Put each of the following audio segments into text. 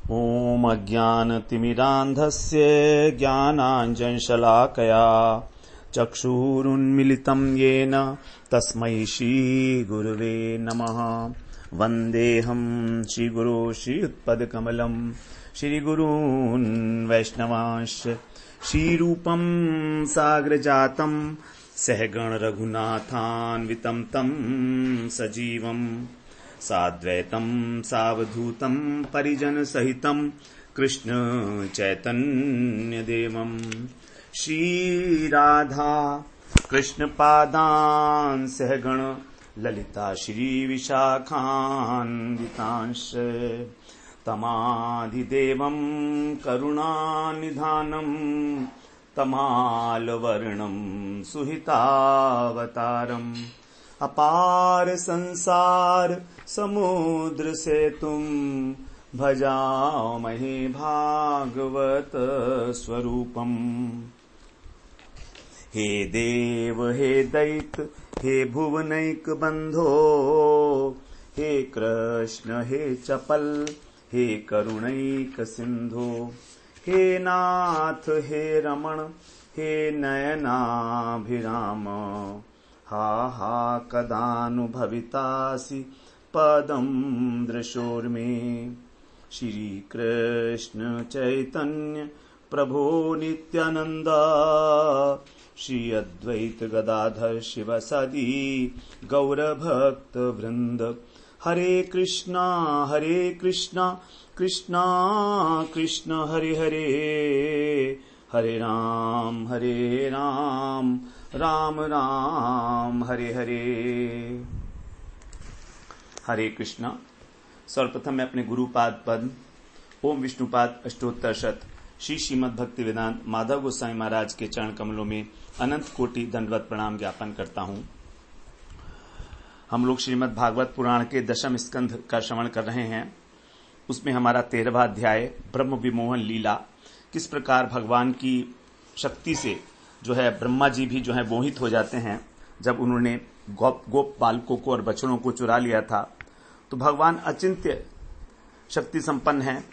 ॐ अज्ञानतिमिरान्धस्य ज्ञानाञ्जनशलाकया चक्षुरुन्मिलितं येन तस्मै श्रीगुरुवे नमः। वन्देऽहं श्रीगुरो श्रीयुत्पदकमलं श्रीगुरून् वैष्णवांश्च श्रीरूपं साग्रजातं सहगण रघुनाथान्वितं तं सजीवम् साद्वैतं सावधूतं परिजन सहितं कृष्ण चैतन्य देवं श्री राधा कृष्ण पादान् सहगण ललिता श्री विशाखान्वितांश तमादिदेवं करुणानिधानं तमालवर्णं सुहितावतारम् अपार संसार समुद्र से तुम भजामहे भागवत स्वरूपम। हे देव हे दैत हे भुवनैक बंधो हे कृष्ण हे चपल हे करुणैक सिंधो हे नाथ हे रमण हे नयनाभिराम हा हा कदानुभवितासि पदं दृशोर्मे। श्री कृष्ण चैतन्य प्रभो नित्यानंद श्री अद्वैत गदाधर शिवसदि गौरभक्त वृंद। हरे कृष्णा कृष्णा कृष्णा हरे हरे हरे राम राम राम हरे हरे। हरे कृष्णा। सर्वप्रथम मैं अपने गुरुपाद पद ओम विष्णुपाद अष्टोत्तर शत श्री श्रीमद् भक्ति वेदांत माधव गोस्वामी महाराज के चरण कमलों में अनंत कोटि दंडवत प्रणाम ज्ञापन करता हूं। हम लोग श्रीमद् भागवत पुराण के दशम स्कंध का श्रवण कर रहे हैं। उसमें हमारा 13वां अध्याय ब्रह्म विमोहन लीला, किस प्रकार भगवान की शक्ति से जो है ब्रह्मा जी भी जो है मोहित हो जाते हैं। जब उन्होंने गोप बालकों को और बछड़ों को चुरा लिया था तो भगवान अचिंत्य शक्ति संपन्न हैं।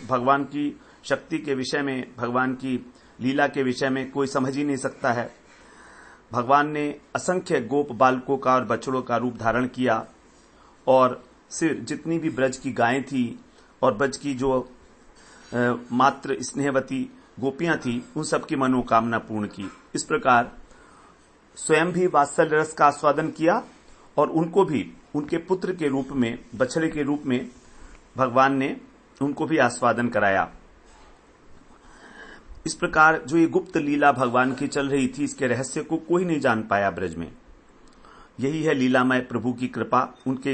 भगवान की शक्ति के विषय में, भगवान की लीला के विषय में कोई समझ ही नहीं सकता है। भगवान ने असंख्य गोप बालकों का और बछड़ों का रूप धारण किया और सिर जितनी भी ब्रज की गायें थी और ब्रज की जो मात्र स्नेहवती गोपियां थी उन सबकी मनोकामना पूर्ण की। इस प्रकार स्वयं भी वात्सल्य रस का आस्वादन किया और उनको भी उनके पुत्र के रूप में, बछड़े के रूप में भगवान ने उनको भी आस्वादन कराया। इस प्रकार जो ये गुप्त लीला भगवान की चल रही थी, इसके रहस्य को कोई नहीं जान पाया ब्रज में। यही है लीलामय प्रभु की कृपा, उनकी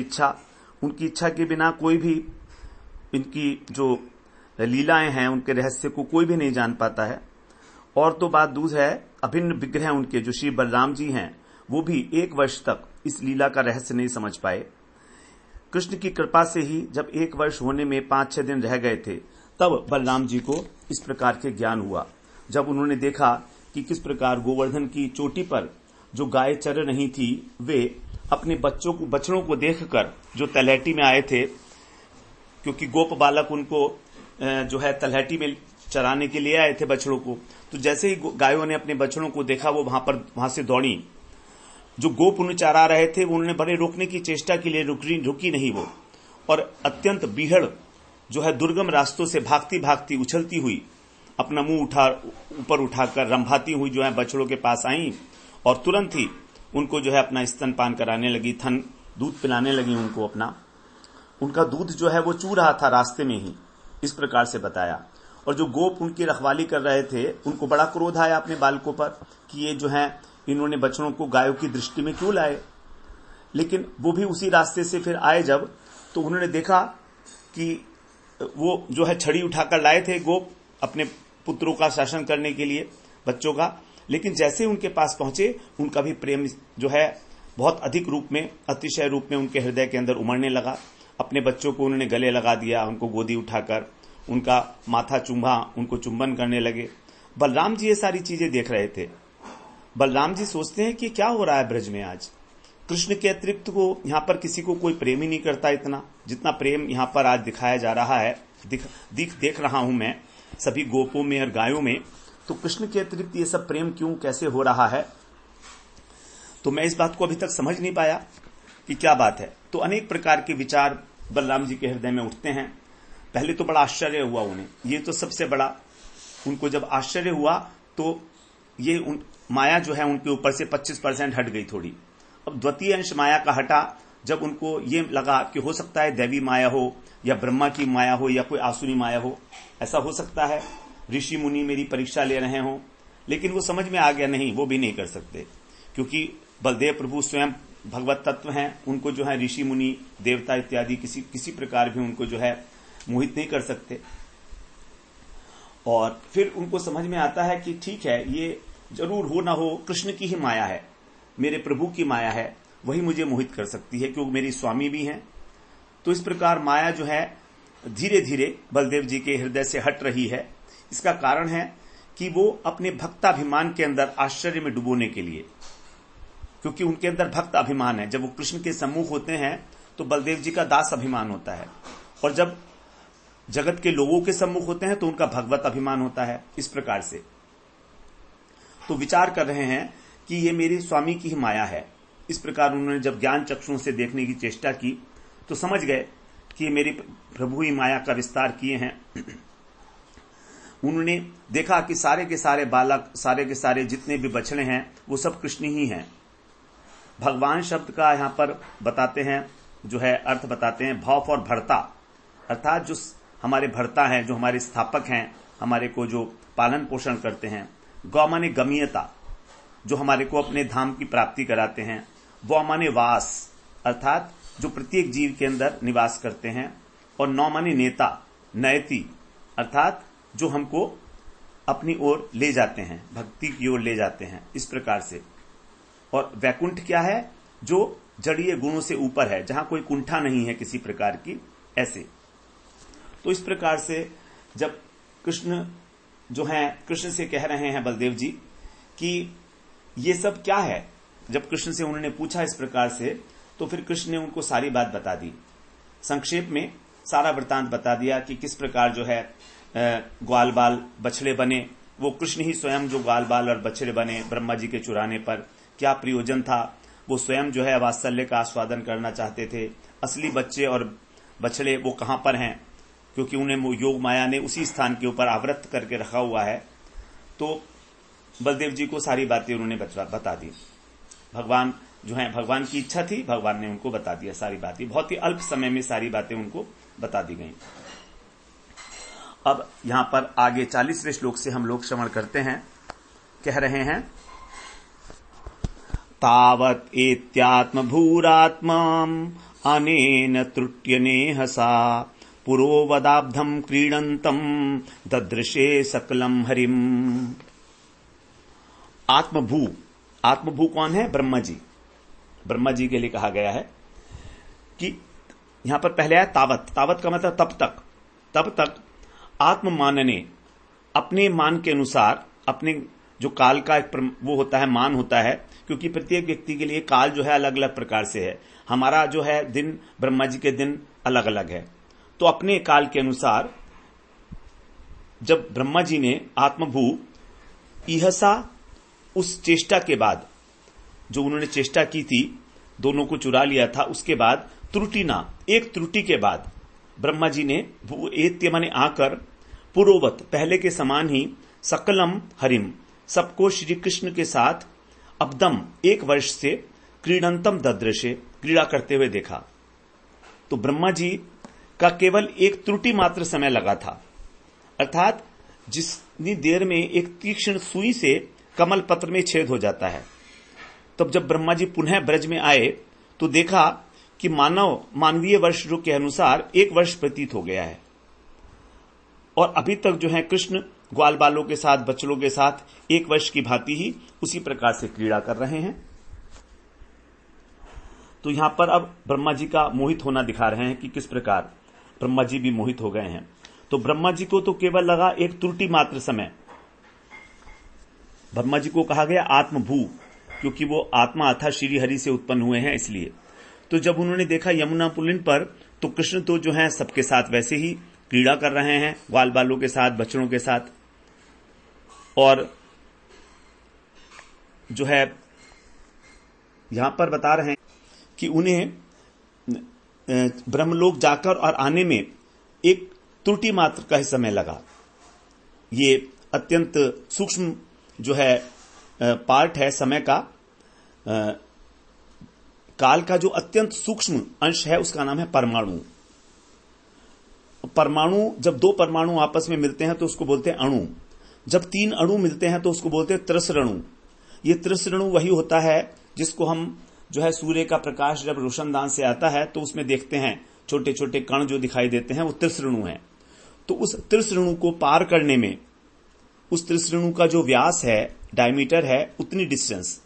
इच्छा के बिना कोई भी इनकी जो लीलाएं हैं उनके रहस्य को कोई भी नहीं जान पाता है। और तो बात दूसरी है, अभिन्न विग्रह उनके जो श्री बलराम जी हैं वो भी 1 वर्ष तक इस लीला का रहस्य नहीं समझ पाए। कृष्ण की कृपा से ही जब 1 वर्ष होने में 5-6 दिन रह गए थे तब बलराम जी को इस प्रकार के ज्ञान हुआ। जब उन्होंने देखा कि किस प्रकार गोवर्धन की चोटी पर जो गाय चर रही थी वे अपने बछड़ों को देखकर जो तलहटी में आए थे, क्योंकि गोप बालक उनको जो है तलहटी में चराने के लिए आए थे बछड़ों को, तो जैसे ही गायों ने अपने बछड़ों को देखा वो वहां से दौड़ी। जो गोप उन्हें चरा रहे थे वो उन्होंने बड़े रोकने की चेष्टा के लिए रुकी नहीं वो, और अत्यंत बीहड़ जो है दुर्गम रास्तों से भागती भागती उछलती हुई अपना मुंह ऊपर उठाकर रंभाती हुई जो है बछड़ों के पास आई और तुरंत ही उनको जो है अपना स्तनपान कराने लगी, दूध पिलाने लगी उनको। उनका दूध जो है वो चू रहा था रास्ते में ही, इस प्रकार से बताया। और जो गोप उनकी रखवाली कर रहे थे उनको बड़ा क्रोध आया अपने बालकों पर कि ये जो है इन्होंने बछड़ों को गायों की दृष्टि में क्यों लाए। लेकिन वो भी उसी रास्ते से फिर आए जब, तो उन्होंने देखा कि वो जो है छड़ी उठाकर लाए थे गोप अपने पुत्रों का शासन करने के लिए, बच्चों का। लेकिन जैसे उनके पास पहुंचे उनका भी प्रेम जो है बहुत अधिक रूप में, अतिशय रूप में उनके हृदय के अंदर उमड़ने लगा। अपने बच्चों को उन्होंने गले लगा दिया, उनको गोदी उठाकर उनका माथा चूमा, उनको चुंबन करने लगे। बलराम जी ये सारी चीजें देख रहे थे। बलराम जी सोचते हैं कि क्या हो रहा है ब्रज में आज। कृष्ण के अतिरिक्त को यहां पर किसी को कोई प्रेम ही नहीं करता इतना जितना प्रेम यहां पर आज दिखाया जा रहा है। देख रहा हूं मैं सभी गोपों में और गायों में, तो कृष्ण के अतिरिक्त ये सब प्रेम क्यों कैसे हो रहा है? तो मैं इस बात को अभी तक समझ नहीं पाया कि क्या बात है। तो अनेक प्रकार के विचार बलराम जी के हृदय में उठते हैं। पहले तो बड़ा आश्चर्य हुआ उन्हें, ये तो सबसे बड़ा उनको जब आश्चर्य हुआ तो ये माया जो है उनके ऊपर से 25% हट गई थोड़ी। अब द्वितीय अंश माया का हटा, जब उनको ये लगा कि हो सकता है दैवी माया हो या ब्रह्मा की माया हो या कोई आसुरी माया हो, ऐसा हो सकता है, ऋषि मुनि मेरी परीक्षा ले रहे हों। लेकिन वो समझ में आ गया नहीं, वो भी नहीं कर सकते, क्योंकि बलदेव प्रभु स्वयं भगवत तत्व हैं। उनको जो है ऋषि मुनि देवता इत्यादि किसी प्रकार भी उनको जो है मोहित नहीं कर सकते। और फिर उनको समझ में आता है कि ठीक है, ये जरूर हो ना हो कृष्ण की ही माया है, मेरे प्रभु की माया है, वही मुझे मोहित कर सकती है, क्योंकि मेरी स्वामी भी हैं। तो इस प्रकार माया जो है धीरे धीरे बलदेव जी के हृदय से हट रही है। इसका कारण है कि वो अपने भक्ताभिमान के अंदर आश्चर्य में डुबोने के लिए, क्योंकि उनके अंदर भक्त अभिमान है। जब वो कृष्ण के सम्मुख होते हैं तो बलदेव जी का दास अभिमान होता है, और जब जगत के लोगों के सम्मुख होते हैं तो उनका भगवत अभिमान होता है। इस प्रकार से तो विचार कर रहे हैं कि ये मेरे स्वामी की ही माया है। इस प्रकार उन्होंने जब ज्ञान चक्षुओं से देखने की चेष्टा की तो समझ गए कि ये मेरे प्रभु ही माया का विस्तार किए हैं। उन्होंने देखा कि सारे के सारे बालक, सारे के सारे जितने भी बछड़े हैं वो सब कृष्ण ही हैं। भगवान शब्द का यहां पर बताते हैं, जो है अर्थ बताते हैं, भाव फॉर भरता, अर्थात जो हमारे भरता हैं, जो हमारे स्थापक हैं, हमारे को जो पालन पोषण करते हैं। गौ माने गमीयता, जो हमारे को अपने धाम की प्राप्ति कराते हैं। वौ माने वास, अर्थात जो प्रत्येक जीव के अंदर निवास करते हैं। और नौ माने नेता, नयति, अर्थात जो हमको अपनी ओर ले जाते हैं, भक्ति की ओर ले जाते हैं। इस प्रकार से। और वैकुंठ क्या है? जो जड़ीय गुणों से ऊपर है, जहां कोई कुंठा नहीं है किसी प्रकार की, ऐसे। तो इस प्रकार से जब कृष्ण जो है, कृष्ण से कह रहे हैं बलदेव जी कि ये सब क्या है, जब कृष्ण से उन्होंने पूछा इस प्रकार से, तो फिर कृष्ण ने उनको सारी बात बता दी। संक्षेप में सारा वृतांत बता दिया कि किस प्रकार जो है ग्वाल बाल बछड़े बने, वो कृष्ण ही स्वयं जो ग्वाल बाल और बछड़े बने ब्रह्मा जी के चुराने पर, क्या प्रयोजन था। वो स्वयं जो है वात्सल्य का आस्वादन करना चाहते थे। असली बच्चे और बछड़े वो कहां पर हैं, क्योंकि उन्हें योग माया ने उसी स्थान के ऊपर आवृत करके रखा हुआ है। तो बलदेव जी को सारी बातें उन्होंने बता दी। भगवान जो है, भगवान की इच्छा थी, भगवान ने उनको बता दिया सारी बातें। बहुत ही अल्प समय में सारी बातें उनको बता दी गई। अब यहां पर आगे 40वें श्लोक से हम लोग श्रवण करते हैं। कह रहे हैं, तावत एत्यात्म भूरात्माम अनेन त्रुट्यनेहसा पुरोवदाब्धम क्रीडंतम ददृशे सकलम हरिम। आत्मभू, आत्मभू कौन है? ब्रह्मा जी। ब्रह्मा जी के लिए कहा गया है कि यहां पर पहले है तावत, तावत का मतलब तब तक आत्ममानने, अपने मान के अनुसार, अपने जो काल का एक वो होता है, मान होता है, क्योंकि प्रत्येक व्यक्ति के लिए काल जो है अलग अलग प्रकार से है। हमारा जो है दिन, ब्रह्मा जी के दिन अलग अलग है। तो अपने काल के अनुसार जब ब्रह्मा जी ने आत्मभू इहसा, उस चेष्टा के बाद, जो उन्होंने चेष्टा की थी, दोनों को चुरा लिया था, उसके बाद त्रुटिना, एक त्रुटि के बाद ब्रह्मा जी ने वो एत्य माने आकर, पुरोवत, पहले के समान ही, सकलम हरिम, सबको श्री कृष्ण के साथ अब्दम, 1 वर्ष से, क्रीडंतम ददृशे, क्रीड़ा करते हुए देखा। तो ब्रह्मा जी का केवल एक त्रुटि मात्र समय लगा था, अर्थात जितनी देर में एक तीक्ष्ण सुई से कमल पत्र में छेद हो जाता है। तब जब ब्रह्मा जी पुनः ब्रज में आए तो देखा कि मानवीय वर्ष जो के अनुसार 1 वर्ष प्रतीत हो गया है, और अभी तक जो है कृष्ण ग्वाल बालों के साथ, बच्चों के साथ 1 वर्ष की भांति ही उसी प्रकार से क्रीड़ा कर रहे हैं। तो यहां पर अब ब्रह्मा जी का मोहित होना दिखा रहे हैं कि किस प्रकार ब्रह्मा जी भी मोहित हो गए हैं। तो ब्रह्मा जी को तो केवल लगा एक त्रुटि मात्र समय। ब्रह्मा जी को कहा गया आत्मभू, क्योंकि वो आत्मा अथा श्री हरि से उत्पन्न हुए हैं, इसलिए। तो जब उन्होंने देखा यमुना पुलिन पर, तो कृष्ण तो जो है सबके साथ वैसे ही क्रीड़ा कर रहे हैं ग्वाल बालों के साथ, बछड़ों के साथ। और जो है यहां पर बता रहे हैं कि उन्हें ब्रह्मलोक जाकर और आने में एक त्रुटि मात्र का ही समय लगा। ये अत्यंत सूक्ष्म जो है पार्ट है समय का, काल का जो अत्यंत सूक्ष्म अंश है उसका नाम है परमाणु। परमाणु, जब दो परमाणु आपस में मिलते हैं तो उसको बोलते हैं अणु। जब तीन अणु मिलते हैं तो उसको बोलते हैं त्रिसरणु। ये त्रिसरणु वही होता है जिसको हम जो है सूर्य का प्रकाश जब रोशनदान से आता है तो उसमें देखते हैं छोटे छोटे कण जो दिखाई देते हैं, वो त्रिसरणु हैं। तो उस त्रिसरणु को पार करने में, उस त्रिसरणु का जो व्यास है, डायमीटर है, उतनी डिस्टेंस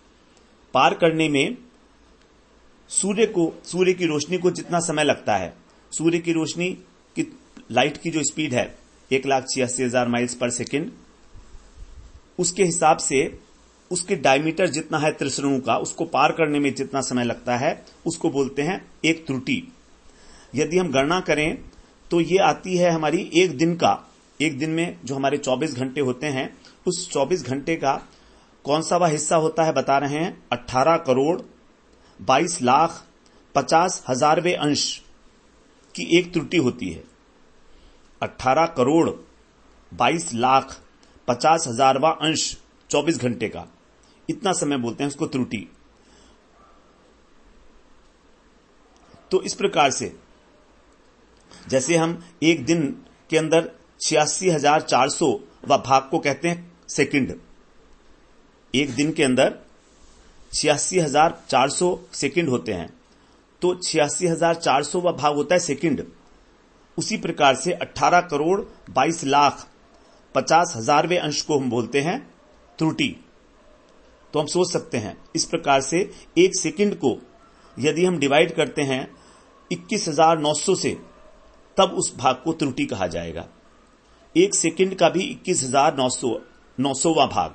पार करने में सूर्य की रोशनी को जितना समय लगता है, सूर्य की रोशनी की लाइट की जो स्पीड है 1,86,000 माइल्स पर सेकेंड, उसके हिसाब से उसके डायमीटर जितना है त्रिसरणु का, उसको पार करने में जितना समय लगता है उसको बोलते हैं एक त्रुटि। यदि हम गणना करें तो ये आती है हमारी एक दिन में जो हमारे 24 घंटे होते हैं, उस 24 घंटे का कौन सा वह हिस्सा होता है बता रहे हैं, 18,22,50,000वें अंश की एक त्रुटि होती है। 18,22,50,000वां अंश 24 घंटे का, इतना समय बोलते हैं उसको त्रुटि। तो इस प्रकार से जैसे हम एक दिन के अंदर 86,400 व भाग को कहते हैं सेकंड, एक दिन के अंदर 86,400 सेकंड होते हैं, तो 86,400 व भाग होता है सेकंड। उसी प्रकार से 18,22,50,000वें अंश को हम बोलते हैं त्रुटि। तो हम सोच सकते हैं इस प्रकार से एक सेकंड को यदि हम डिवाइड करते हैं 21,900 से, तब उस भाग को त्रुटि कहा जाएगा। एक सेकंड का भी 21,900वां भाग।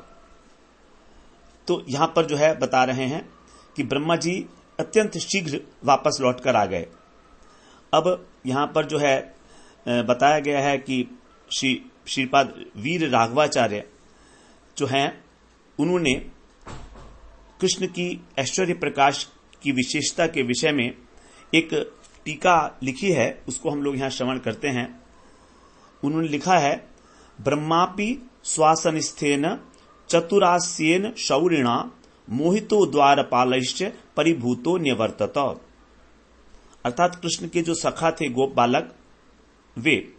तो यहां पर जो है बता रहे हैं कि ब्रह्मा जी अत्यंत शीघ्र वापस लौटकर आ गए। अब यहां पर जो है बताया गया है कि श्रीपाद वीर राघवाचार्य जो हैं, उन्होंने कृष्ण की ऐश्वर्य प्रकाश की विशेषता के विषय में एक टीका लिखी है, उसको हम लोग यहां श्रवण करते हैं। उन्होंने लिखा है, ब्रह्मापि स्वासनिस्थेन चतुरास्येन शौरिणा मोहितो द्वारपालश्च परिभूतो न्यवर्तत। अर्थात कृष्ण के जो सखा थे गोप बालक, वे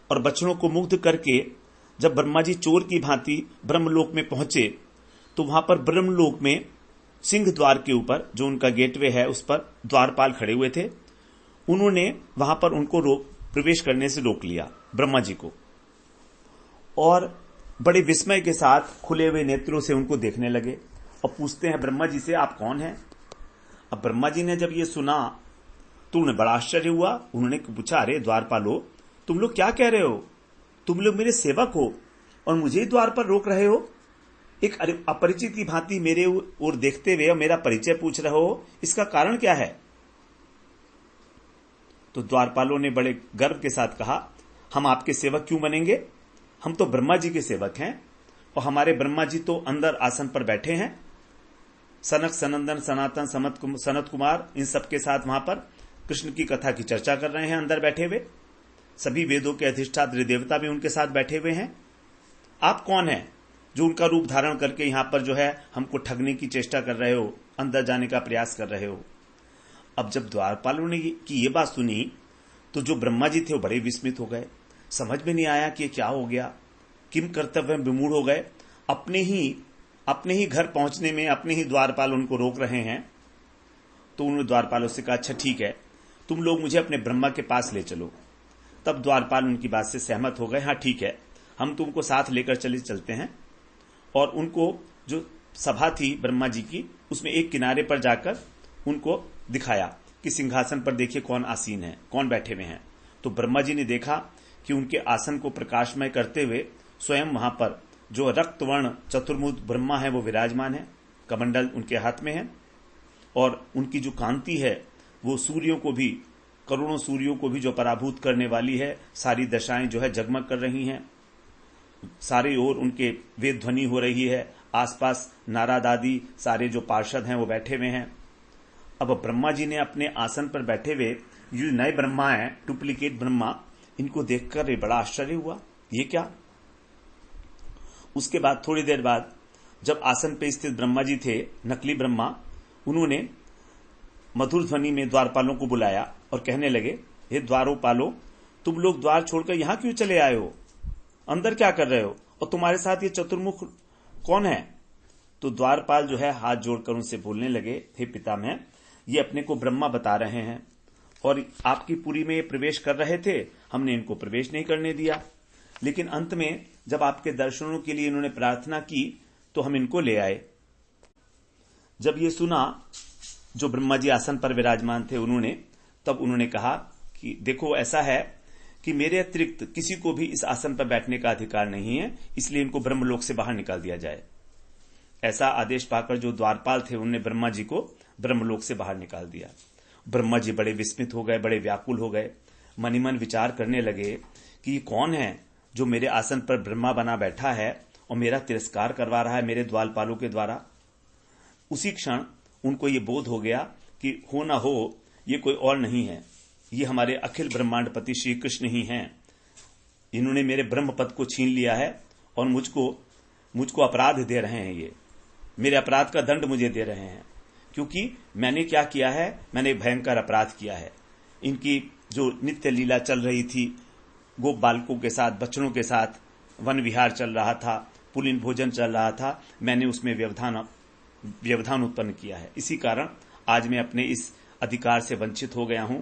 और बच्चों को मुग्ध करके जब ब्रह्मा जी चोर की भांति ब्रह्मलोक में पहुंचे, तो वहां पर ब्रह्मलोक में सिंह द्वार के ऊपर जो उनका गेटवे है उस पर द्वारपाल खड़े हुए थे। उन्होंने वहां पर उनको प्रवेश करने से रोक लिया ब्रह्मा जी को, और बड़े विस्मय के साथ खुले हुए नेत्रों से उनको देखने लगे और पूछते हैं ब्रह्मा जी से, आप कौन हैं? अब ब्रह्मा जी ने जब ये सुना तो उन्हें बड़ा आश्चर्य हुआ। उन्होंने पूछा, अरे द्वारपालो, तुम लोग क्या कह रहे हो? तुम लोग मेरे सेवक हो और मुझे ही द्वार पर रोक रहे हो? एक अपरिचित की भांति मेरे ओर देखते हुए और मेरा परिचय पूछ रहे हो, इसका कारण क्या है? तो द्वारपालों ने बड़े गर्व के साथ कहा, हम आपके सेवक क्यों बनेंगे? हम तो ब्रह्मा जी के सेवक हैं और हमारे ब्रह्मा जी तो अंदर आसन पर बैठे हैं। सनक, सनंदन, सनातन, सनत कुमार, इन सबके साथ वहां पर कृष्ण की कथा की चर्चा कर रहे हैं अंदर बैठे हुए। सभी वेदों के अधिष्ठात्री देवता भी उनके साथ बैठे हुए हैं। आप कौन हैं जो उनका रूप धारण करके यहां पर जो है हमको ठगने की चेष्टा कर रहे हो, अंदर जाने का प्रयास कर रहे हो? अब जब द्वारपालों ने की ये बात सुनी तो जो ब्रह्मा जी थे वो बड़े विस्मित हो गए। समझ में नहीं आया कि क्या हो गया, किम कर्तव्य विमूढ़ हो गए। अपने ही घर पहुंचने में अपने ही द्वारपाल उनको रोक रहे हैं। तो उन्होंने द्वारपालों से कहा, अच्छा ठीक है, तुम लोग मुझे अपने ब्रह्मा के पास ले चलो। तब द्वारपाल उनकी बात से सहमत हो गए, हाँ ठीक है, हम तुमको साथ लेकर चलते हैं। और उनको जो सभा थी ब्रह्मा जी की, उसमें एक किनारे पर जाकर उनको दिखाया कि सिंहासन पर देखिए कौन आसीन है, कौन बैठे हुए हैं। तो ब्रह्मा जी ने देखा कि उनके आसन को प्रकाशमय करते हुए स्वयं वहां पर जो रक्तवर्ण चतुर्मुख ब्रह्मा है वो विराजमान है, कमंडल उनके हाथ में है, और उनकी जो कांति है वो सूर्यों को भी करोड़ों सूर्यों को भी जो पराभूत करने वाली है, सारी दशाएं जो है जगमग कर रही हैं, सारे ओर उनके वेद ध्वनि हो रही है, आसपास नारद आदि सारे जो पार्षद हैं वो बैठे हुए हैं। अब ब्रह्मा जी ने अपने आसन पर बैठे हुए ये नए ब्रह्मा हैं, डुप्लीकेट ब्रह्मा, इनको देखकर बड़ा आश्चर्य हुआ, ये क्या। उसके बाद थोड़ी देर बाद जब आसन पे स्थित ब्रह्मा जी थे, नकली ब्रह्मा, उन्होंने मधुर ध्वनि में द्वारपालों को बुलाया और कहने लगे, हे द्वारोपालो, तुम लोग द्वार छोड़कर यहां क्यों चले आए हो, अंदर क्या कर रहे हो, और तुम्हारे साथ ये चतुर्मुख कौन है। तो द्वारपाल जो है हाथ जोड़कर उनसे बोलने लगे, हे पितामह, ये अपने को ब्रह्मा बता रहे हैं और आपकी पुरी में ये प्रवेश कर रहे थे, हमने इनको प्रवेश नहीं करने दिया, लेकिन अंत में जब आपके दर्शनों के लिए इन्होंने प्रार्थना की तो हम इनको ले आए। जब ये सुना जो ब्रह्मा जी आसन पर विराजमान थे उन्होंने, तब उन्होंने कहा कि देखो ऐसा है कि मेरे अतिरिक्त किसी को भी इस आसन पर बैठने का अधिकार नहीं है, इसलिए इनको ब्रह्मलोक से बाहर निकाल दिया जाए। ऐसा आदेश पाकर जो द्वारपाल थे उन्होंने ब्रह्मा जी को ब्रह्मलोक से बाहर निकाल दिया। ब्रह्मा जी बड़े विस्मित हो गए, बड़े व्याकुल हो गए, मनी मन विचार करने लगे कि ये कौन है जो मेरे आसन पर ब्रह्मा बना बैठा है और मेरा तिरस्कार करवा रहा है मेरे द्वारपालों के द्वारा। उसी क्षण उनको ये बोध हो गया कि हो ना हो ये कोई और नहीं है, ये हमारे अखिल ब्रह्मांडपति श्री कृष्ण ही हैं। इन्होंने मेरे ब्रह्म पद को छीन लिया है और मुझको अपराध दे रहे हैं, ये मेरे अपराध का दंड मुझे दे रहे हैं, क्योंकि मैंने क्या किया है, मैंने भयंकर अपराध किया है। इनकी जो नित्य लीला चल रही थी, गोप बालकों के साथ, बच्चों के साथ वन विहार चल रहा था, पुलिन भोजन चल रहा था, मैंने उसमें व्यवधान उत्पन्न किया है। इसी कारण आज मैं अपने इस अधिकार से वंचित हो गया हूं।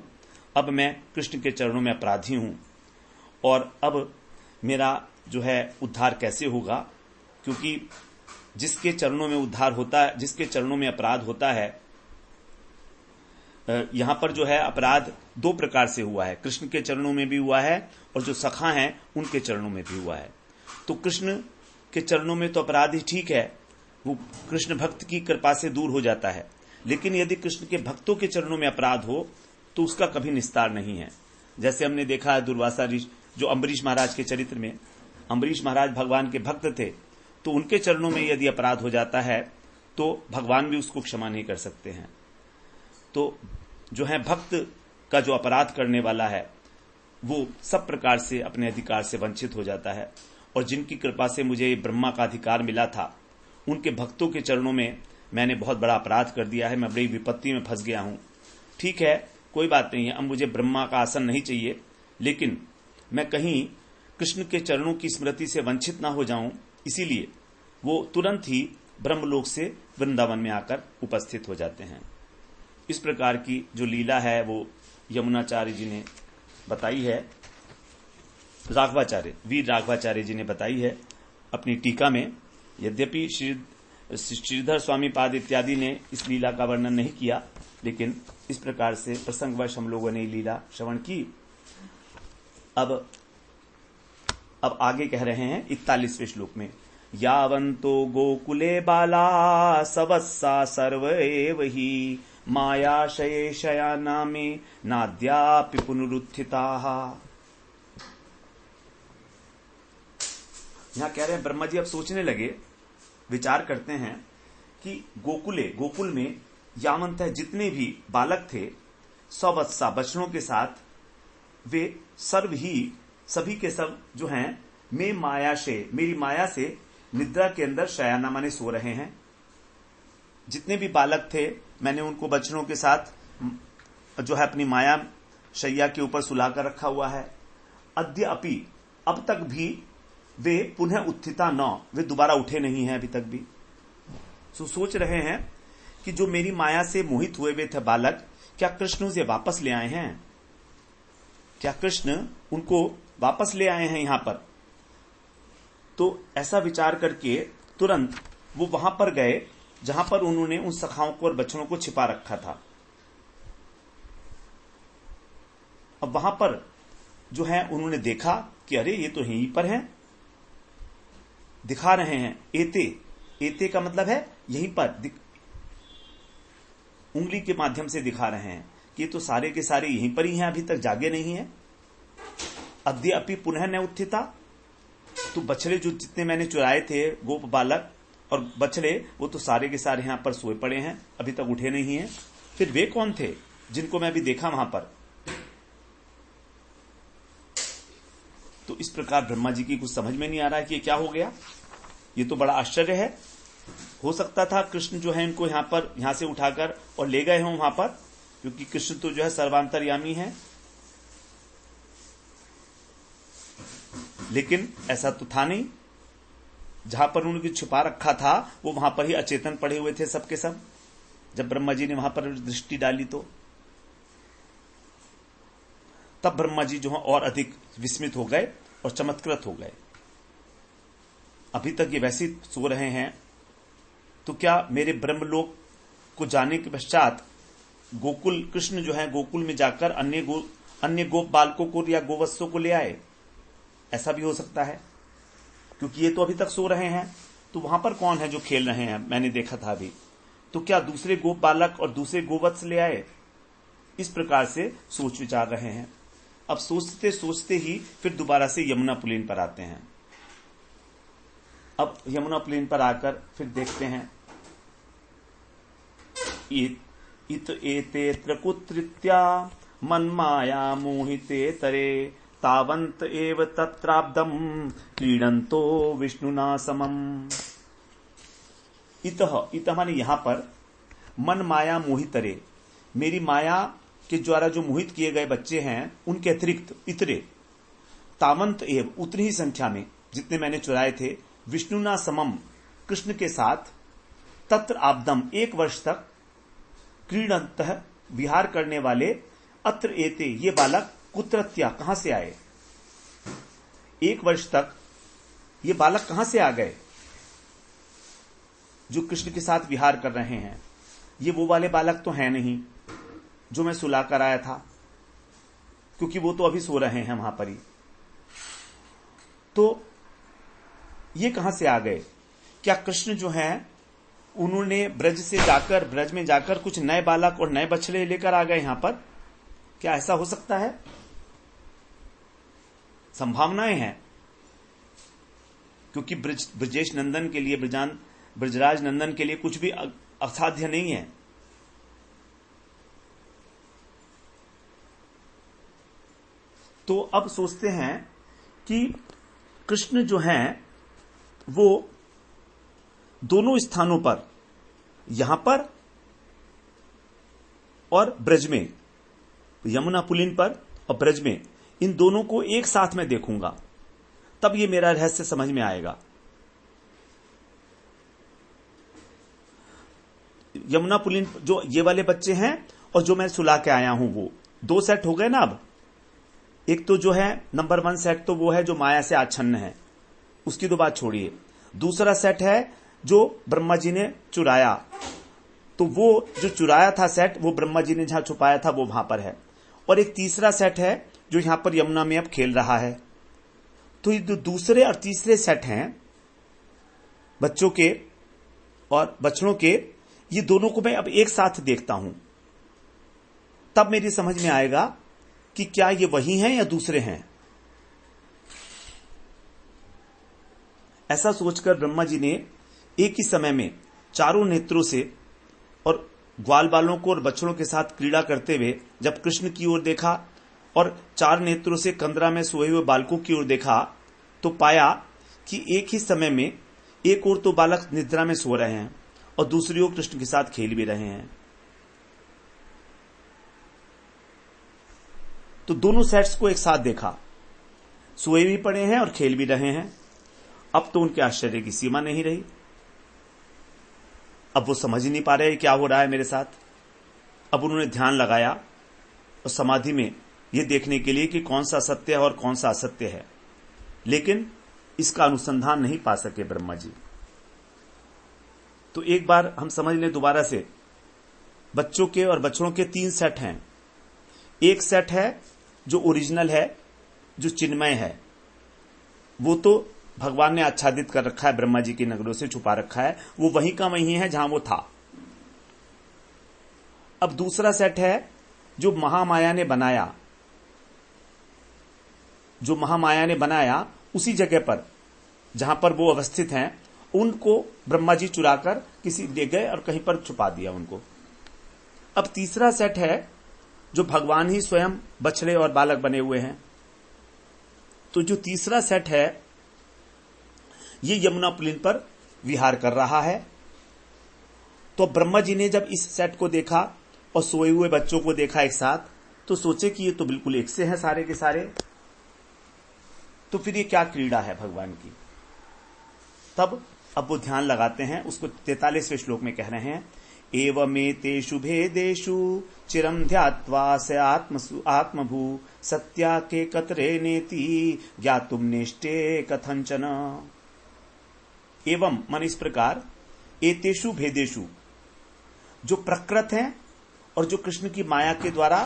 अब मैं कृष्ण के चरणों में अपराधी हूं और अब मेरा जो है उद्धार कैसे होगा, क्योंकि जिसके चरणों में उद्धार होता है, जिसके चरणों में अपराध होता है, यहां पर जो है अपराध दो प्रकार से हुआ है, कृष्ण के चरणों में भी हुआ है और जो सखा हैं उनके चरणों में भी हुआ है। तो कृष्ण के चरणों में तो अपराध ही ठीक है, वो कृष्ण भक्त की कृपा से दूर हो जाता है, लेकिन यदि कृष्ण के भक्तों के चरणों में अपराध हो तो उसका कभी निस्तार नहीं है। जैसे हमने देखा है दुर्वासा ऋषि, जो अम्बरीश महाराज के चरित्र में, अम्बरीश महाराज भगवान के भक्त थे, तो उनके चरणों में यदि अपराध हो जाता है तो भगवान भी उसको क्षमा नहीं कर सकते हैं। तो जो है भक्त का जो अपराध करने वाला है वो सब प्रकार से अपने अधिकार से वंचित हो जाता है। और जिनकी कृपा से मुझे ये ब्रह्मा का अधिकार मिला था, उनके भक्तों के चरणों में मैंने बहुत बड़ा अपराध कर दिया है, मैं बड़ी विपत्ति में फंस गया हूं। ठीक है, कोई बात नहीं है, अब मुझे ब्रह्मा का आसन नहीं चाहिए, लेकिन मैं कहीं कृष्ण के चरणों की स्मृति से वंचित ना हो जाऊं, इसीलिए वो तुरंत ही ब्रह्मलोक से वृंदावन में आकर उपस्थित हो जाते हैं। इस प्रकार की जो लीला है वो यमुनाचार्य जी ने बताई है, वीर राघवाचार्य जी ने बताई है अपनी टीका में। यद्यपि श्रीधर स्वामी पाद इत्यादि ने इस लीला का वर्णन नहीं किया, लेकिन इस प्रकार से प्रसंगवश हम लोगों ने लीला श्रवण की। अब आगे कह रहे हैं 41वें श्लोक में, यावन्तो गोकुले बाला सवत्सा सर्व एव हि मायाशये शयाना में नाद्यापि पुनरुत्थिताः। यहां कह रहे हैं ब्रह्मा जी अब सोचने लगे, विचार करते हैं कि गोकुल में यावंत है जितने भी बालक थे, सवत्सा बच्चों के साथ, वे सर्व ही सभी के सब जो हैं मैं माया से, मेरी माया से निद्रा के अंदर शयाना माने सो रहे हैं। जितने भी बालक थे मैंने उनको बच्चों के साथ जो है अपनी माया शैया के ऊपर सुला कर रखा हुआ है। अद्य अपि, अब तक भी वे पुनः उत्थिता न, वे दोबारा उठे नहीं हैं अभी तक भी। सोच रहे हैं कि जो मेरी माया से मोहित हुए वे थे बालक, क्या कृष्ण उसे वापस ले आए हैं, क्या कृष्ण उनको वापस ले आए हैं यहां पर। तो ऐसा विचार करके तुरंत वो वहां पर गए जहां पर उन्होंने उन सखाओं को और बच्चों को छिपा रखा था। अब वहां पर जो है उन्होंने देखा कि अरे ये तो यहीं पर हैं, दिखा रहे हैं। एते का मतलब है यहीं पर, उंगली के माध्यम से दिखा रहे हैं कि तो सारे के सारे यहीं पर ही हैं, अभी तक जागे नहीं है। अद्य अपि पुनः न उत्थिता, तो बछड़े जो जितने मैंने चुराए थे, गोप बालक और बछड़े, वो तो सारे के सारे यहां पर सोए पड़े हैं, अभी तक उठे नहीं हैं। फिर वे कौन थे जिनको मैं अभी देखा वहां पर? तो इस प्रकार ब्रह्मा जी की कुछ समझ में नहीं आ रहा है कि ये क्या हो गया। ये तो बड़ा आश्चर्य है। हो सकता था कृष्ण जो है इनको यहां से उठाकर और ले गए हों वहां पर, क्योंकि कृष्ण तो जो है सर्वांतर्यामी है। लेकिन ऐसा तो था नहीं। जहां पर उनकी छुपा रखा था वो वहां पर ही अचेतन पड़े हुए थे सबके सब। जब ब्रह्मा जी ने वहां पर दृष्टि डाली तो तब ब्रह्मा जी जो है और अधिक विस्मित हो गए और चमत्कृत हो गए। अभी तक ये वैसे सो रहे हैं, तो क्या मेरे ब्रह्मलोक को जाने के पश्चात गोकुल कृष्ण जो है गोकुल में जाकर अन्य गोप बालकों को या गोवत्सों को ले आए? ऐसा भी हो सकता है, क्योंकि ये तो अभी तक सो रहे हैं। तो वहां पर कौन है जो खेल रहे हैं? मैंने देखा था अभी। तो क्या दूसरे गोप बालक और दूसरे गोवत्स ले आए? इस प्रकार से सोच विचार रहे हैं। अब सोचते सोचते ही फिर दोबारा से यमुना पुलीन पर आते हैं। अब यमुना पुलीन पर आकर फिर देखते हैं, इत एतेत्र कुत्रित्या मन्माया मोहिते तरे तावंत एव तत्राब्दम क्रीडंतो विष्णुना समम। इतः माने यहां पर मन माया मोहितरे, मेरी माया के द्वारा जो मोहित किए गए बच्चे हैं उनके अतिरिक्त इतरे, तावंत एव उतनी ही संख्या में जितने मैंने चुराए थे, विष्णुना समम कृष्ण के साथ, तत्र आब्दम 1 वर्ष तक, क्रीडंतः विहार करने वाले, अत्र एते ये बालक कुत्रत्या कहां से आए? 1 वर्ष तक ये बालक कहां से आ गए जो कृष्ण के साथ विहार कर रहे हैं? ये वो वाले बालक तो हैं नहीं जो मैं सुला कर आया था, क्योंकि वो तो अभी सो रहे हैं वहां पर ही। तो ये कहां से आ गए? क्या कृष्ण जो हैं उन्होंने ब्रज में जाकर कुछ नए बालक और नए बछड़े लेकर आ गए यहां पर? क्या ऐसा हो सकता है? संभावनाएं हैं, क्योंकि ब्रजेश नंदन के लिए, ब्रजराज नंदन के लिए कुछ भी असाध्य नहीं है। तो अब सोचते हैं कि कृष्ण जो हैं वो दोनों स्थानों पर, यहां पर और ब्रज में, यमुना पुलीन पर और ब्रज में, इन दोनों को एक साथ में देखूंगा, तब ये मेरा रहस्य समझ में आएगा। यमुना पुलीन जो ये वाले बच्चे हैं और जो मैं सुला के आया हूं, वो 2 सेट हो गए ना। अब एक तो जो है नंबर 1 सेट तो वो है जो माया से आच्छन्न है, उसकी तो बात छोड़िए। दूसरा सेट है जो ब्रह्मा जी ने चुराया, तो वो जो चुराया था सेट, वो ब्रह्मा जी ने जहां छुपाया था वो वहां पर है। और एक तीसरा सेट है जो यहां पर यमुना में अब खेल रहा है। तो ये जो दूसरे और तीसरे सेट हैं बच्चों के और बछड़ों के, ये दोनों को मैं अब एक साथ देखता हूं, तब मेरी समझ में आएगा कि क्या ये वही हैं या दूसरे हैं। ऐसा सोचकर ब्रह्मा जी ने एक ही समय में चारों नेत्रों से और ग्वाल बालों को और बछड़ों के साथ क्रीड़ा करते हुए जब कृष्ण की ओर देखा और 4 नेत्रों से कंदरा में सोए हुए बालकों की ओर देखा, तो पाया कि एक ही समय में एक ओर तो बालक निद्रा में सो रहे हैं और दूसरी ओर कृष्ण के साथ खेल भी रहे हैं। तो दोनों सेट्स को एक साथ देखा, सोए भी पड़े हैं और खेल भी रहे हैं। अब तो उनके आश्चर्य की सीमा नहीं रही। अब वो समझ ही नहीं पा रहे क्या हो रहा है मेरे साथ। अब उन्होंने ध्यान लगाया और समाधि में ये देखने के लिए कि कौन सा सत्य है और कौन सा असत्य है, लेकिन इसका अनुसंधान नहीं पा सके ब्रह्मा जी। तो एक बार हम समझ लें दोबारा से, बच्चों के और बछड़ों के 3 सेट हैं। एक सेट है जो ओरिजिनल है, जो चिन्मय है, वो तो भगवान ने आच्छादित कर रखा है, ब्रह्मा जी की नगरों से छुपा रखा है, वो वहीं का वहीं है जहां वो था। अब दूसरा सेट है जो महामाया ने बनाया उसी जगह पर जहां पर वो अवस्थित हैं, उनको ब्रह्मा जी चुराकर किसी ले गए और कहीं पर छुपा दिया उनको। अब तीसरा सेट है जो भगवान ही स्वयं बछड़े और बालक बने हुए हैं। तो जो तीसरा सेट है ये यमुना पुलिन पर विहार कर रहा है। तो ब्रह्मा जी ने जब इस सेट को देखा और सोए हुए बच्चों को देखा एक साथ, तो सोचे कि ये तो बिल्कुल एक से हैं सारे के सारे, तो फिर ये क्या क्रीड़ा है भगवान की। तब अब वो ध्यान लगाते हैं, उसको 43वें श्लोक में कह रहे हैं, एवमेतेषु भेदेषु चिरं ध्यात्वा स आत्मभू सत्या के कतरे नेति ज्ञातुम नेष्टे कथंचन। एवं मन इस प्रकार, एतेषु भेदेषु जो प्रकृत हैं और जो कृष्ण की माया के द्वारा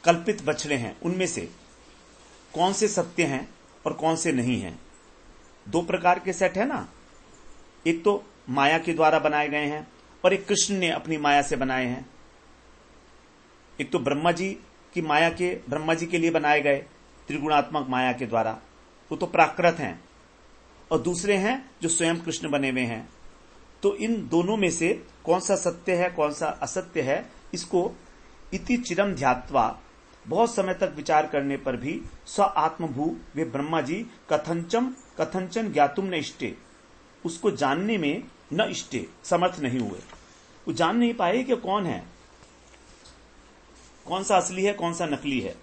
कल्पित बछड़े हैं, उनमें से कौन से सत्य हैं और कौन से नहीं हैं। दो प्रकार के सेट है ना, एक तो माया के द्वारा बनाए गए हैं और एक कृष्ण ने अपनी माया से बनाए हैं। एक तो ब्रह्मा जी के लिए बनाए गए त्रिगुणात्मक माया के द्वारा, वो तो प्राकृत हैं, और दूसरे हैं जो स्वयं कृष्ण बने हुए हैं। तो इन दोनों में से कौन सा सत्य है कौन सा असत्य है, इसको इति चिरम ध्यात्वा, बहुत समय तक विचार करने पर भी स आत्मभू वे ब्रह्मा जी कथंचन ज्ञातुम न इष्टे, उसको जानने में न इष्टे, समर्थ नहीं हुए। वो जान नहीं पाए कि कौन है, कौन सा असली है कौन सा नकली है।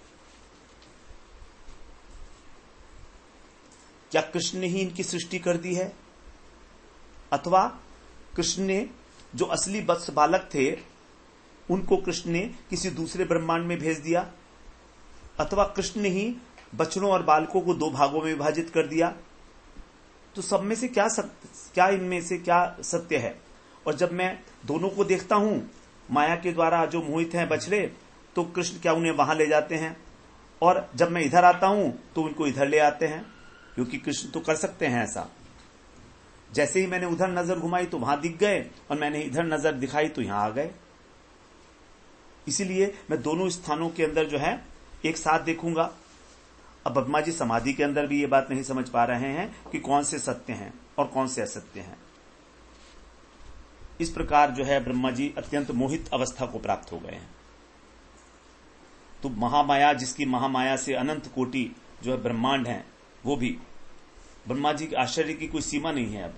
क्या कृष्ण ने ही इनकी सृष्टि कर दी है, अथवा कृष्ण ने जो असली वत्स बालक थे उनको कृष्ण ने किसी दूसरे ब्रह्मांड में भेज दिया, अथवा कृष्ण ने ही बछड़ों और बालकों को दो भागों में विभाजित कर दिया। तो सब में से क्या इनमें से क्या सत्य है। और जब मैं दोनों को देखता हूं, माया के द्वारा जो मोहित हैं बछड़े, तो कृष्ण क्या उन्हें वहां ले जाते हैं, और जब मैं इधर आता हूं तो उनको इधर ले आते हैं, क्योंकि कृष्ण तो कर सकते हैं ऐसा। जैसे ही मैंने उधर नजर घुमाई तो वहां दिख गए, और मैंने इधर नजर दिखाई तो यहां आ गए। इसीलिए मैं दोनों स्थानों के अंदर जो है एक साथ देखूंगा। अब ब्रह्मा जी समाधि के अंदर भी ये बात नहीं समझ पा रहे हैं कि कौन से सत्य हैं और कौन से असत्य हैं। इस प्रकार जो है ब्रह्मा जी अत्यंत मोहित अवस्था को प्राप्त हो गए हैं। तो महामाया, जिसकी महामाया से अनंत कोटि जो है ब्रह्मांड हैं, वो भी ब्रह्मा जी के आश्चर्य की कोई सीमा नहीं है।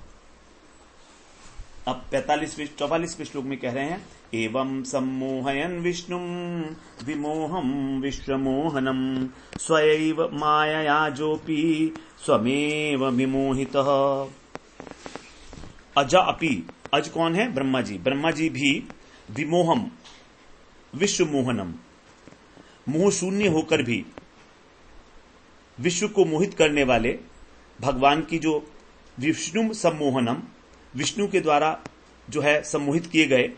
अब 44वें श्लोक में कह रहे हैं, एवं सम्मोहयन विष्णुम विमोहम विश्वमोहनम स्वयैव मायया जोपि स्वमेव विमोहितः। अज अपि, अज कौन है, ब्रह्मा जी। ब्रह्मा जी भी विमोहम विश्वमोहनम, मोह शून्य होकर भी विश्व को मोहित करने वाले भगवान की जो विष्णु सम्मोहनम, विष्णु के द्वारा जो है सम्मोहित किए गए,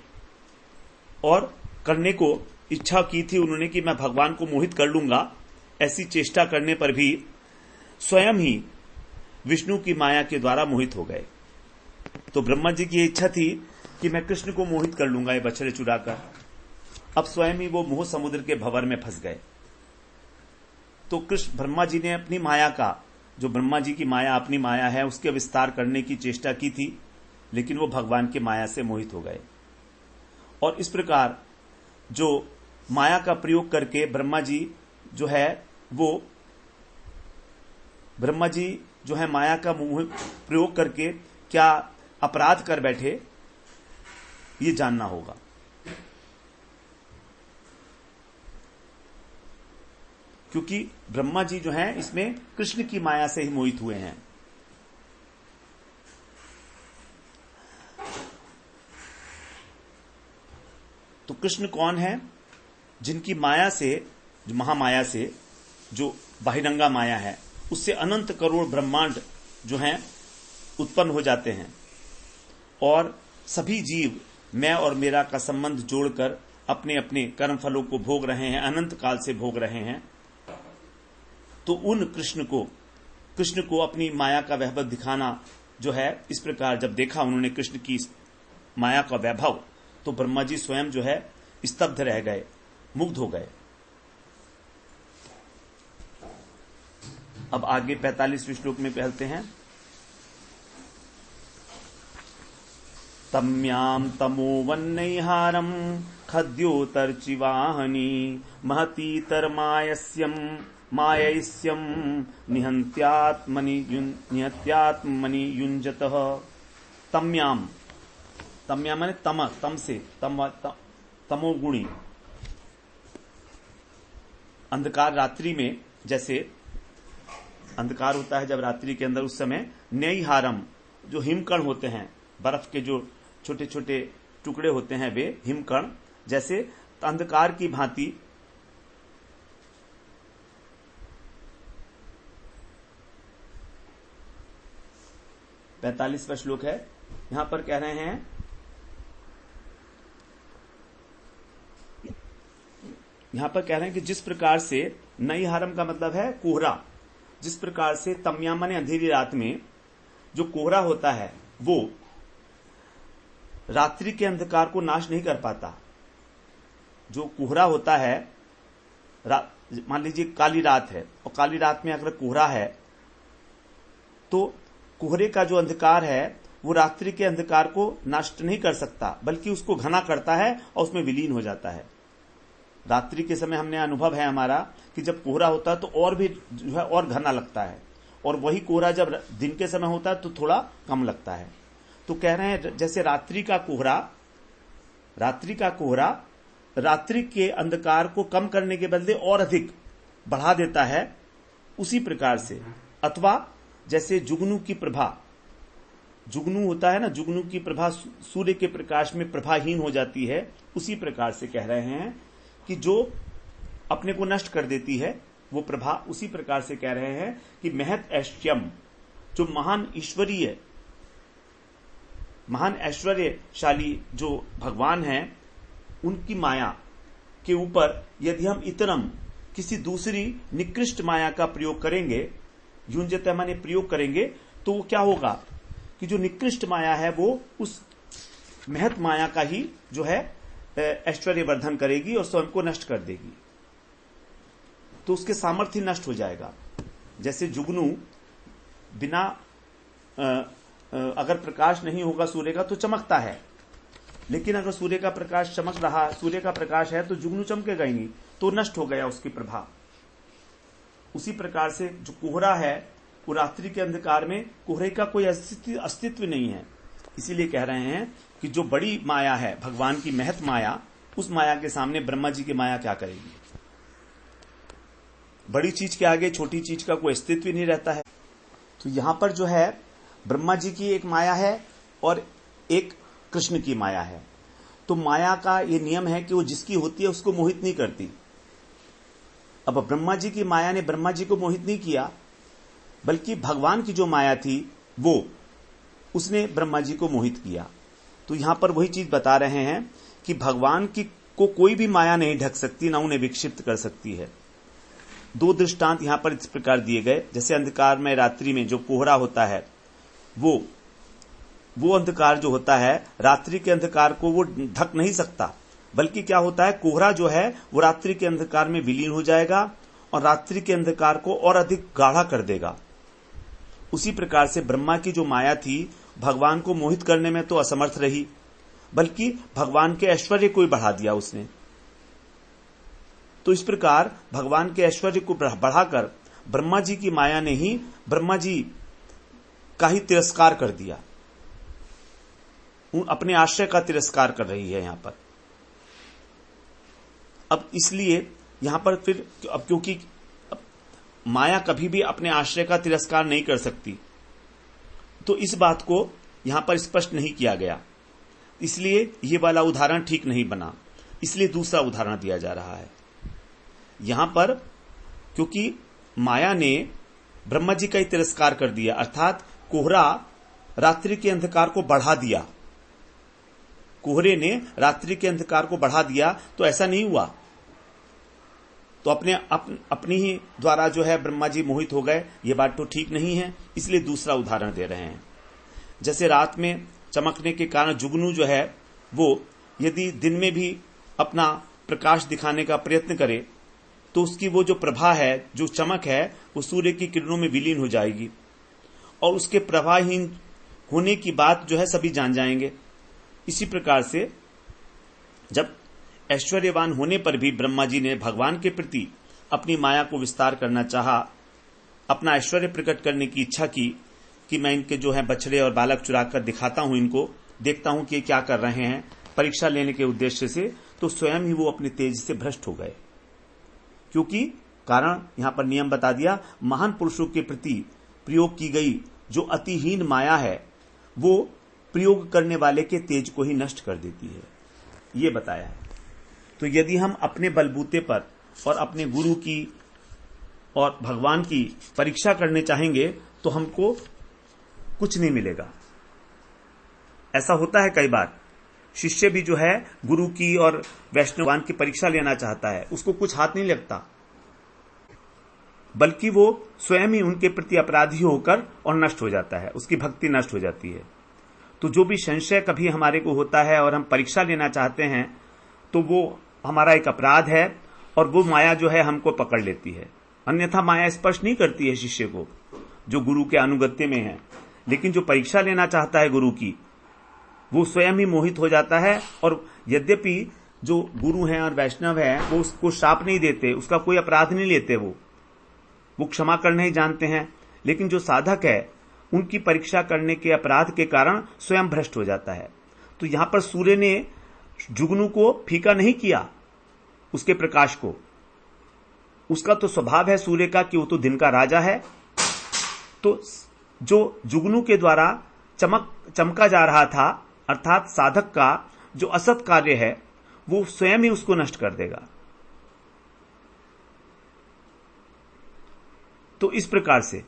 और करने को इच्छा की थी उन्होंने कि मैं भगवान को मोहित कर लूंगा, ऐसी चेष्टा करने पर भी स्वयं ही विष्णु की माया के द्वारा मोहित हो गए। तो ब्रह्मा जी की इच्छा थी कि मैं कृष्ण को मोहित कर लूंगा ये बछड़े चुराकर, अब स्वयं ही वो मोह समुद्र के भंवर में फंस गए। तो कृष्ण ब्रह्मा जी ने अपनी माया का, जो ब्रह्मा जी की माया अपनी माया है, उसके विस्तार करने की चेष्टा की थी, लेकिन वो भगवान की माया से मोहित हो गए। और इस प्रकार जो माया का प्रयोग करके ब्रह्मा जी जो है माया का प्रयोग करके क्या अपराध कर बैठे, ये जानना होगा। क्योंकि ब्रह्मा जी जो हैं इसमें कृष्ण की माया से ही मोहित हुए हैं। तो कृष्ण कौन है, जिनकी माया से, जो महामाया से, जो बहिरंगा माया है, उससे अनंत करोड़ ब्रह्मांड जो हैं उत्पन्न हो जाते हैं, और सभी जीव मैं और मेरा का संबंध जोड़कर अपने अपने कर्म फलों को भोग रहे हैं, अनंत काल से भोग रहे हैं। तो उन कृष्ण को अपनी माया का वैभव दिखाना जो है, इस प्रकार जब देखा उन्होंने कृष्ण की माया का वैभव, तो ब्रह्मा जी स्वयं जो है स्तब्ध रह गए मुग्ध हो गए। अब आगे 45वें श्लोक में पढ़ते हैं। तम्याम तमोवन्नैहारम खद्योतर्चिवाहनी महतीतरमायस्यम मायैस्यम निहत्यात्मनि युञ्जतः। तम्याम, तम्याम माने तम से, तमोगुणी, अंधकार रात्रि में जैसे अंधकार होता है जब रात्रि के अंदर, उस समय नैहारम, जो हिमकण होते हैं, बर्फ के जो छोटे छोटे टुकड़े होते हैं, वे हिमकण जैसे अंधकार की भांति 45वां श्लोक है। यहां पर कह रहे हैं, कि जिस प्रकार से नैहारम का मतलब है कोहरा, जिस प्रकार से तम्याम माने अंधेरी रात में जो कोहरा होता है वो रात्रि के अंधकार को नाश नहीं कर पाता। जो कोहरा होता है, मान लीजिए काली रात है और काली रात में अगर कोहरा है तो कोहरे का जो अंधकार है वो रात्रि के अंधकार को नष्ट नहीं कर सकता, बल्कि उसको घना करता है और उसमें विलीन हो जाता है। रात्रि के समय हमने अनुभव है हमारा कि जब कोहरा होता है तो और भी जो है और घना लगता है, और वही कोहरा जब दिन के समय होता है तो थोड़ा कम लगता है। तो कह रहे हैं जैसे रात्रि का कोहरा रात्रि के अंधकार को कम करने के बदले और अधिक बढ़ा देता है, उसी प्रकार से, अथवा जैसे जुगनू की प्रभा, जुगनू होता है ना, जुगनू की प्रभा सूर्य के प्रकाश में प्रभाहीन हो जाती है, उसी प्रकार से कह रहे हैं कि जो अपने को नष्ट कर देती है वो प्रभा, उसी प्रकार से कह रहे हैं कि महत ऐश्वर्यम, जो महान ऐश्वर्यशाली जो भगवान हैं, उनकी माया के ऊपर यदि हम इतरम किसी दूसरी निकृष्ट माया का प्रयोग करेंगे, युञ्जते माने प्रयोग करेंगे, तो वो क्या होगा कि जो निकृष्ट माया है वो उस महत माया का ही जो है ऐश्वर्य वर्धन करेगी और स्वयं को नष्ट कर देगी, तो उसके सामर्थ्य नष्ट हो जाएगा। जैसे जुगनू बिना अगर प्रकाश नहीं होगा सूर्य का तो चमकता है, लेकिन अगर सूर्य का प्रकाश चमक रहा, सूर्य का प्रकाश है तो जुगनू चमकेगा ही नहीं, तो नष्ट हो गया उसकी प्रभा। उसी प्रकार से जो कोहरा है वो रात्रि के अंधकार में कोहरे का कोई अस्तित्व नहीं है। इसीलिए कह रहे हैं कि जो बड़ी माया है भगवान की महत माया, उस माया के सामने ब्रह्मा जी की माया क्या करेगी। बड़ी चीज के आगे छोटी चीज का कोई अस्तित्व नहीं रहता है। तो यहां पर जो है ब्रह्मा जी की एक माया है और एक कृष्ण की माया है। तो माया का ये नियम है कि वो जिसकी होती है उसको मोहित नहीं करती। अब ब्रह्मा जी की माया ने ब्रह्मा जी को मोहित नहीं किया, बल्कि भगवान की जो माया थी वो उसने ब्रह्मा जी को मोहित किया। तो यहां पर वही चीज बता रहे हैं कि भगवान की को कोई भी माया नहीं ढक सकती, ना उन्हें विक्षिप्त कर सकती है। दो दृष्टांत यहां पर इस प्रकार दिए गए, जैसे अंधकार में रात्रि में जो कोहरा होता है वो अंधकार जो होता है रात्रि के अंधकार को वो ढक नहीं सकता, बल्कि क्या होता है, कोहरा जो है वो रात्रि के अंधकार में विलीन हो जाएगा और रात्रि के अंधकार को और अधिक गाढ़ा कर देगा। उसी प्रकार से ब्रह्मा की जो माया थी भगवान को मोहित करने में तो असमर्थ रही, बल्कि भगवान के ऐश्वर्य को ही बढ़ा दिया उसने। तो इस प्रकार भगवान के ऐश्वर्य को बढ़ाकर ब्रह्मा जी की माया ने ही ब्रह्मा जी का ही तिरस्कार कर दिया, अपने आश्रय का तिरस्कार कर रही है यहां पर। अब इसलिए यहां पर फिर अब क्योंकि माया कभी भी अपने आश्रय का तिरस्कार नहीं कर सकती, तो इस बात को यहां पर स्पष्ट नहीं किया गया, इसलिए ये वाला उदाहरण ठीक नहीं बना, इसलिए दूसरा उदाहरण दिया जा रहा है यहां पर। क्योंकि माया ने ब्रह्मा जी का ही तिरस्कार कर दिया, अर्थात कोहरा रात्रि के अंधकार को बढ़ा दिया, कोहरे ने रात्रि के अंधकार को बढ़ा दिया, तो ऐसा नहीं हुआ। तो अपनी ही द्वारा जो है ब्रह्मा जी मोहित हो गए, ये बात तो ठीक नहीं है, इसलिए दूसरा उदाहरण दे रहे हैं। जैसे रात में चमकने के कारण जुगनू जो है वो यदि दिन में भी अपना प्रकाश दिखाने का प्रयत्न करे तो उसकी वो जो प्रभा है, जो चमक है, वो सूर्य की किरणों में विलीन हो जाएगी और उसके प्रभाहीन होने की बात जो है सभी जान जाएंगे। इसी प्रकार से जब ऐश्वर्यवान होने पर भी ब्रह्मा जी ने भगवान के प्रति अपनी माया को विस्तार करना चाहा, अपना ऐश्वर्य प्रकट करने की इच्छा की कि मैं इनके जो है बछड़े और बालक चुरा कर दिखाता हूं, इनको देखता हूं कि ये क्या कर रहे हैं, परीक्षा लेने के उद्देश्य से, तो स्वयं ही वो अपने तेज से भ्रष्ट हो गए। क्योंकि कारण यहां पर नियम बता दिया, महान पुरुषों के प्रति प्रयोग की गई जो अतिहीन माया है वो प्रयोग करने वाले के तेज को ही नष्ट कर देती है, ये बताया है। तो यदि हम अपने बलबूते पर और अपने गुरु की और भगवान की परीक्षा करने चाहेंगे तो हमको कुछ नहीं मिलेगा। ऐसा होता है कई बार, शिष्य भी जो है गुरु की और वैष्णवान की परीक्षा लेना चाहता है, उसको कुछ हाथ नहीं लगता, बल्कि वो स्वयं ही उनके प्रति अपराधी होकर और नष्ट हो जाता है, उसकी भक्ति नष्ट हो जाती है। तो जो भी संशय कभी हमारे को होता है और हम परीक्षा लेना चाहते हैं तो वो हमारा एक अपराध है और वो माया जो है हमको पकड़ लेती है। अन्यथा माया स्पर्श नहीं करती है शिष्य को जो गुरु के अनुगत्य में है, लेकिन जो परीक्षा लेना चाहता है गुरु की, वो स्वयं ही मोहित हो जाता है। और यद्यपि जो गुरु हैं और वैष्णव हैं वो उसको शाप नहीं देते, उसका कोई अपराध नहीं लेते, वो क्षमा करना ही जानते हैं, लेकिन जो साधक है उनकी परीक्षा करने के अपराध के कारण स्वयं भ्रष्ट हो जाता है। तो यहां पर सूर्य ने जुगनू को फीका नहीं किया, उसके प्रकाश को, उसका तो स्वभाव है सूर्य का कि वो तो दिन का राजा है। तो जो जुगनू के द्वारा चमका जा रहा था, अर्थात साधक का जो असत कार्य है, वो स्वयं ही उसको नष्ट कर देगा। तो इस प्रकार से,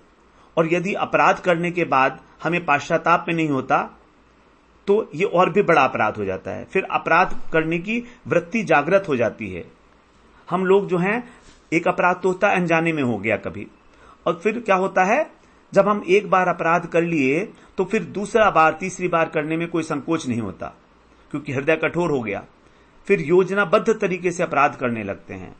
और यदि अपराध करने के बाद हमें पश्चाताप में नहीं होता तो ये और भी बड़ा अपराध हो जाता है, फिर अपराध करने की वृत्ति जागृत हो जाती है। हम लोग जो हैं, एक अपराध तो होता है अनजाने में हो गया कभी, और फिर क्या होता है, जब हम एक बार अपराध कर लिए तो फिर दूसरा बार तीसरी बार करने में कोई संकोच नहीं होता, क्योंकि हृदय कठोर हो गया, फिर योजनाबद्ध तरीके से अपराध करने लगते हैं।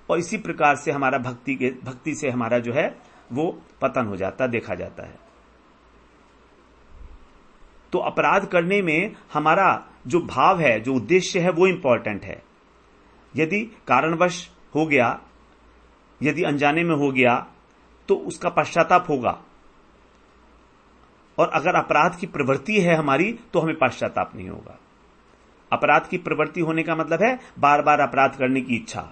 और इसी प्रकार से हमारा भक्ति से हमारा जो है वो पतन हो जाता देखा जाता है। तो अपराध करने में हमारा जो भाव है, जो उद्देश्य है, वो इंपॉर्टेंट है। यदि कारणवश हो गया, यदि अनजाने में हो गया तो उसका पश्चाताप होगा, और अगर अपराध की प्रवृत्ति है हमारी तो हमें पश्चाताप नहीं होगा। अपराध की प्रवृत्ति होने का मतलब है बार बार अपराध करने की इच्छा।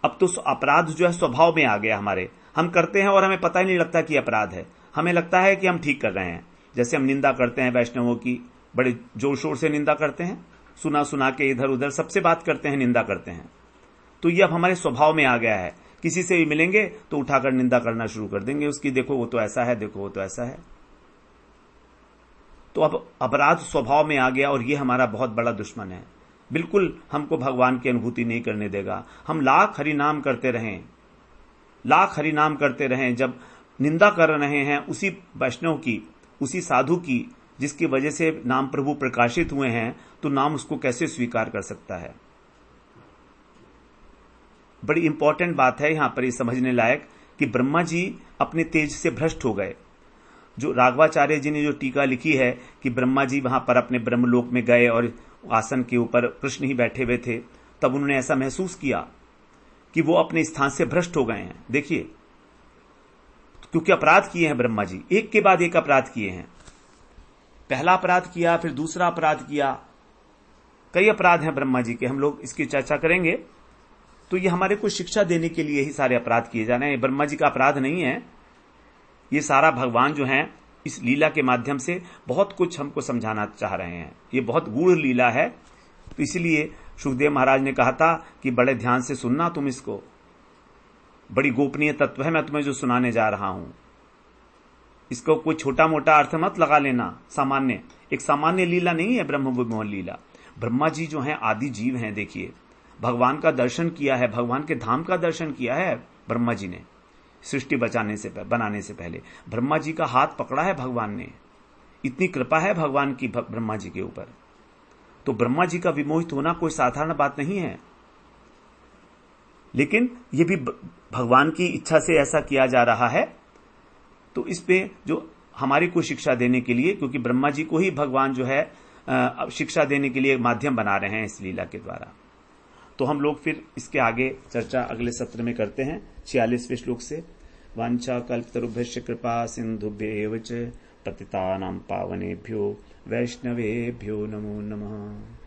अब तो अपराध जो है स्वभाव में आ गया हमारे, हम करते हैं और हमें पता ही नहीं लगता कि अपराध है, हमें लगता है कि हम ठीक कर रहे हैं। जैसे हम निंदा करते हैं वैष्णवों की, बड़े जोर शोर से निंदा करते हैं, सुना सुना के इधर उधर सबसे बात करते हैं, निंदा करते हैं। तो ये अब हमारे स्वभाव में आ गया है, किसी से भी मिलेंगे तो उठाकर निंदा करना शुरू कर देंगे उसकी, देखो वो तो ऐसा है, देखो वो तो ऐसा है। तो अब अपराध स्वभाव में आ गया और ये हमारा बहुत बड़ा दुश्मन है, बिल्कुल हमको भगवान की अनुभूति नहीं करने देगा। हम लाख हरिनाम करते रहें, लाख हरिनाम करते रहें, जब निंदा कर रहे हैं उसी वैष्णव की, उसी साधु की, जिसकी वजह से नाम प्रभु प्रकाशित हुए हैं, तो नाम उसको कैसे स्वीकार कर सकता है। बड़ी इंपॉर्टेंट बात है यहां पर ये समझने लायक कि ब्रह्मा जी अपने तेज से भ्रष्ट हो गए। जो राघवाचार्य जी ने जो टीका लिखी है कि ब्रह्मा जी वहां पर अपने ब्रह्मलोक में गए और आसन के ऊपर कृष्ण ही बैठे हुए थे, तब उन्होंने ऐसा महसूस किया कि वो अपने स्थान से भ्रष्ट हो गए हैं। देखिए, क्योंकि अपराध किए हैं ब्रह्मा जी, एक के बाद एक अपराध किए हैं। पहला अपराध किया, फिर दूसरा अपराध किया, कई अपराध हैं ब्रह्मा जी के, हम लोग इसकी चर्चा करेंगे। तो ये हमारे को शिक्षा देने के लिए ही सारे अपराध किए जा रहे हैं, ब्रह्मा जी का अपराध नहीं है। ये सारा भगवान जो है इस लीला के माध्यम से बहुत कुछ हमको समझाना चाह रहे हैं। ये बहुत गूढ़ लीला है, तो इसलिए सुखदेव महाराज ने कहा था कि बड़े ध्यान से सुनना तुम इसको, बड़ी गोपनीय तत्व है मैं तुम्हें जो सुनाने जा रहा हूं। इसको कोई छोटा मोटा अर्थ मत लगा लेना, सामान्य, एक सामान्य लीला नहीं है ब्रह्म विमोहन लीला। ब्रह्मा जी जो हैं आदि जीव हैं, देखिए भगवान का दर्शन किया है, भगवान के धाम का दर्शन किया है ब्रह्मा जी ने। सृष्टि बनाने से पहले ब्रह्मा जी का हाथ पकड़ा है भगवान ने, इतनी कृपा है भगवान की ब्रह्मा जी के ऊपर। तो ब्रह्मा जी का विमोहित होना कोई साधारण बात नहीं है, लेकिन यह भी भगवान की इच्छा से ऐसा किया जा रहा है। तो इस पे जो हमारी को शिक्षा देने के लिए, क्योंकि ब्रह्मा जी को ही भगवान जो है शिक्षा देने के लिए माध्यम बना रहे हैं इस लीला के द्वारा। तो हम लोग फिर इसके आगे चर्चा अगले सत्र में करते हैं 46वें श्लोक से। वांछा कल्पतरुभ्यश्च कृपा सिंधुभ्येव च पतितानां पावनेभ्यो वैष्णवेभ्यो नमो नमः।